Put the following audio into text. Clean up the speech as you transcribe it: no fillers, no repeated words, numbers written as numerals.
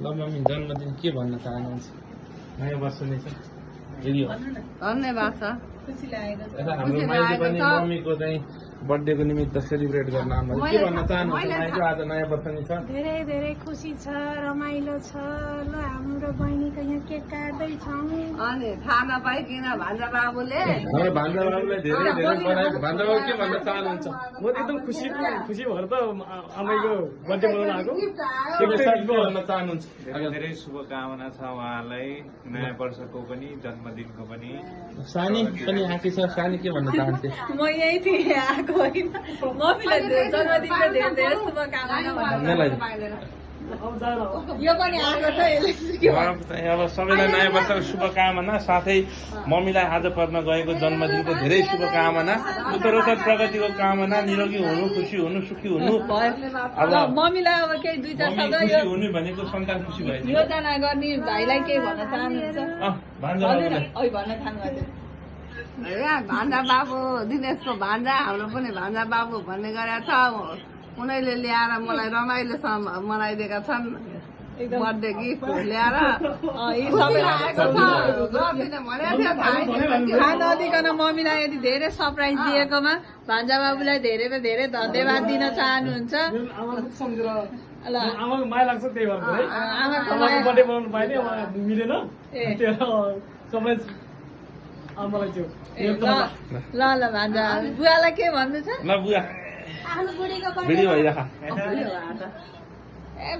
ल मम्मी जन्मदिन के भन्न चाहनुहुन्छ नयाँ वर्ष नै छ धन्यवाद छ हाम्रो माइली पनि मम्मीको चाहिँ बर्थडेको निमित्त सेलिब्रेट गर्न आउनु के भन्न चाहनुहुन्छ माइली आज नयाँ वर्ष नि छ धेरै धेरै खुसी छ रमाइलो छ ल हाम्रो बहिनीको यहाँ केक काट्दैछौँ अनि थाहा नपाइकन भान्जा बाबुले भान्जा बाबुलाई धेरै धेरै बधाई भान्जा बाबु के भन्न चाहनुहुन्छ म एकदम खुसी भएर त आमाको बर्थडे मनाउन आएको के भन्न चाहनुहुन्छ धेरै शुभकामना छ उहाँलाई नयाँ वर्षको पनि जन्मदिनको पनि सानी पनि आएकी छ सानी के भन्न चाहन्थे म यही थिएँ आएको होइन मम्मीलाई जन्मदिनको धेरै धेरै शुभकामना यो पनि आएको छ अब सबैलाई नयाँ वर्षको शुभकामना साथै मम्मीलाई आज पर्न गएको जन्मदिनको धेरै शुभकामना उत्तरोत्तर प्रगतिको कामना निरोगी हुनु खुसी हुनु सुखी हुनु अब मम्मीलाई अब केही दुई चार शब्द खुसी हुनु भनेको सन्तान खुसी भयो योजना गर्ने भाइलाई केही भन्न चाहनुहुन्छ भन्न चाहनुहुन्छ भान्जा बाबु दिनेशको भान्जा हाम्रो पनि भान्जा बाबु भन्ने गरेका छ उनीहरूले ल्याएर मलाई रमाइलोसँग मनाइदिएका छन् बर्थडे गिफ्ट ल्याएर खान नदिकन मम्मीलाई यदि धेरै सरप्राइज दिएकोमा भान्जा बाबुलाई धेरै धेरै धन्यवाद दिन चाहनुहुन्छ आमाको माया लाग्छ त्यही भएर आमाको बर्थडे मनाउनु पाएन मिलेन सबै आमालाई त्यो ल भान्जा बुवालाई के भन्नु छ ल बुवा भिडियो भइरहेको